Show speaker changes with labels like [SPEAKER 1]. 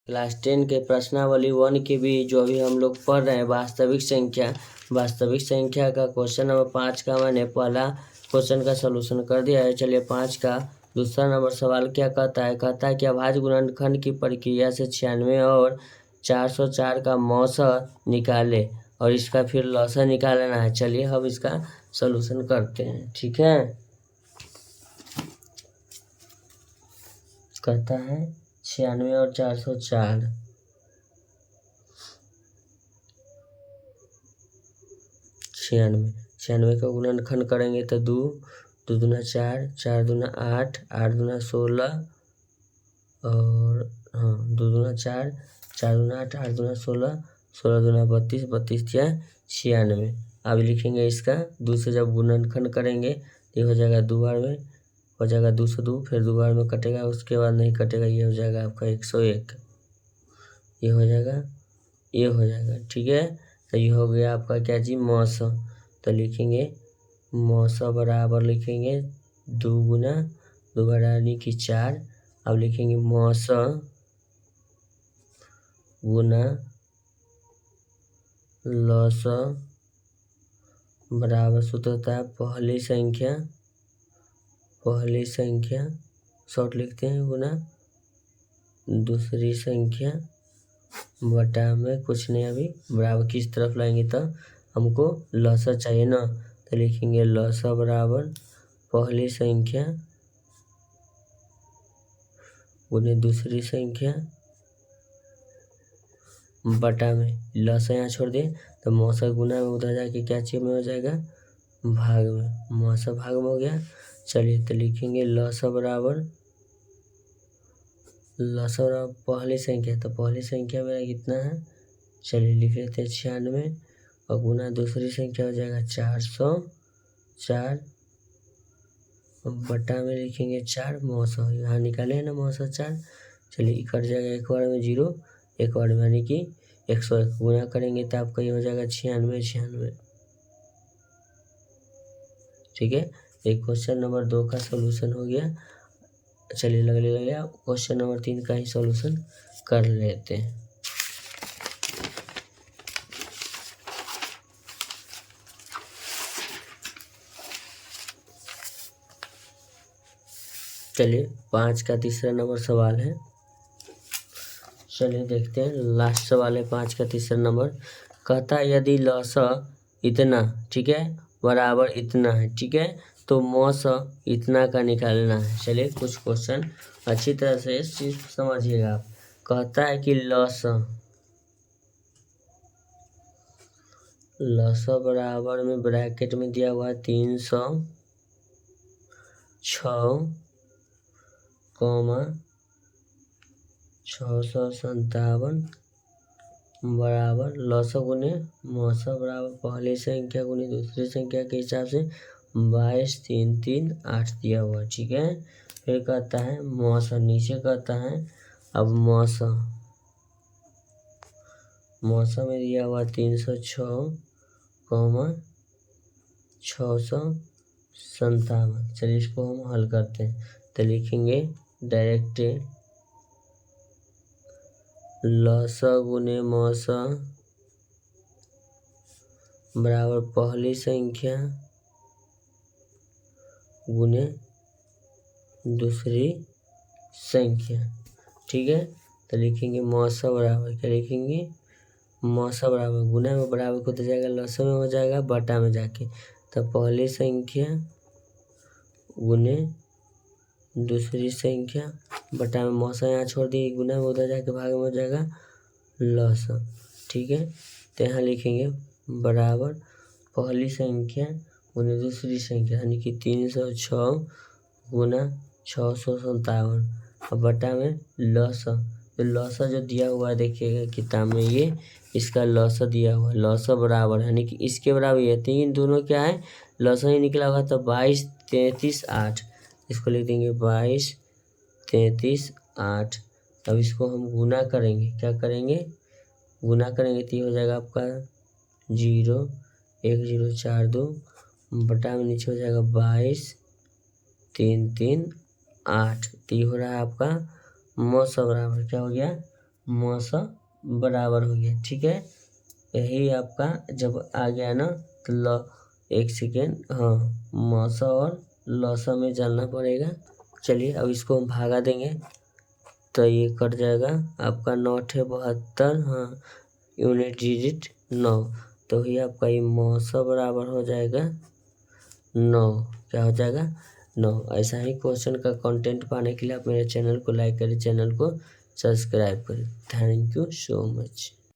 [SPEAKER 1] Class 10 के प्रश्नावली 1 के भी जो अभी हम लोग पढ़ रहे हैं वास्तविक संख्या का क्वेश्चन नंबर 5 का मैंने पहला क्वेश्चन का सलूशन कर दिया है। चलिए 5 का दूसरा नंबर सवाल क्या कहता है कि अभाज्य गुणनखंड की प्रक्रिया से 96 और 404 का मौसा निकाले और इसका फिर लौसा निकालना है। चलिए हम इसका सलूशन करते हैं। ठीक है, कहता है 96 और 404। 96 का गुणनखंड करेंगे तो 2 दूना 4, 4 दूना 8, 8 दूना 16 और 2 दूना 4, 4 दूना 8, 8 दूना 16, 16 दूना 32, 32 या 96। अब लिखेंगे इसका 2 से जब गुणनखंड करेंगे तो ये हो जाएगा 2 बार में, हो जाएगा 2 से 2, फिर 2 बार में कटेगा, उसके बाद नहीं कटेगा, ये हो जाएगा आपका 101। ये हो जाएगा, ये हो जाएगा। ठीक है, तो ये हो गया आपका क्या जी मौसा। तो लिखेंगे मौसा बराबर लिखेंगे 2 गुना 2 यानी कि 4। अब लिखेंगे मौसा गुना लौसा बराबर सूत्र होता है पहली संख्या शॉर्ट लिखते हैं गुना दूसरी संख्या बटा में कुछ नहीं, अभी बराबर किस तरफ लाएंगे तो हमको लौसा चाहिए ना, तो लिखेंगे लौसा बराबर पहली संख्या गुने दूसरी संख्या बटा में लौसा यहाँ छोड़ दें तो मौसा गुना में उधर जाके क्या चीज में हो जाएगा भाग में, मौसा भाग में हो गया। चलिए तो लिखेंगे लौसा बराबर पहली संख्या, तो पहली संख्या मेरा कितना है, चलिए लिख लेते हैं 96 और गुना दूसरी संख्या हो जाएगा 404 बटा में लिखेंगे 4 मौसा, यहाँ निकाले है ना मौसा 4। चलिए कट जाएगा एक बार में 0, एक बार में यानी कि 101 गुना करेंगे तो आपका ये हो जाएगा 96। ठीक है, एक क्वेश्चन नंबर 2 का सॉल्यूशन हो गया। चलिए लग गया क्वेश्चन नंबर 3 का ही सॉल्यूशन कर लेते हैं। चलिए 5 का तीसरा नंबर सवाल है। चलिए देखते हैं, लास्ट सवाल है 5 का तीसरा नंबर। कहता है यदि लौसा इतना, ठीक है, बराबर इतना है, ठीक है, तो मौसा इतना का निकालना है। चलिए कुछ क्वेश्चन अच्छी तरह से सिर्फ समझिएगा आप। कहता है कि लौसा बराबर में ब्रैकेट में दिया हुआ है 306 657 बराबर लौसा गुने मौसा बराबर पहली संख्या गुने दूसरी संख्या के हिसाब से 22 3 3 8 दिया हुआ। ठीक है, फिर कहता है मौसा, नीचे कहता है अब मौसा में दिया हुआ 306 657। चलिए इसको हम हल करते हैं तो लिखेंगे डायरेक्ट लौसा गुने मौसा बराबर पहली संख्या गुने दूसरी संख्या। ठीक है, तो लिखेंगे मौसा बराबर क्या लिखेंगे, मौसा बराबर गुना में बराबर को तो जाएगा लौसा में हो जाएगा बटा में जाके, तो पहली संख्या गुने दूसरी संख्या बटा में मौसा यहाँ छोड़ दिए, गुना में उधर जाके भाग में हो जाएगा लौसा। ठीक है, तो यहाँ लिखेंगे बराबर पहली संख्या गुने दूसरी संख्या यानी कि 306 गुना 657 और बटा में लौसा। तो लौसा जो दिया हुआ है देखिएगा किताब में, ये इसका लौसा दिया हुआ है, लौसा बराबर यानी कि इसके बराबर ये तीन दोनों क्या है लौसा ही निकला हुआ, तो 22 33 8 इसको लिख देंगे 22 33 8। अब इसको हम गुना करेंगे, क्या करेंगे गुना करेंगे तो ये हो जाएगा आपका 0 1 0 4 2 बटा में नीचे हो जाएगा 22 3 3 8। तो ये हो रहा है आपका मौसा बराबर क्या हो गया मौसा बराबर हो गया। ठीक है, यही आपका जब आ गया ना तो एक सेकेंड, हाँ मौसा और लौसा में जानना पड़ेगा। चलिए अब इसको हम भागा देंगे तो ये कट जाएगा आपका 9×72, हाँ यूनिट डिजिट 9, तो ही आपका ये मौसा बराबर हो जाएगा 9। क्या हो जाएगा 9। ऐसा ही क्वेश्चन का कंटेंट पाने के लिए आप मेरे चैनल को लाइक करें, चैनल को सब्सक्राइब करें। Thank you so much.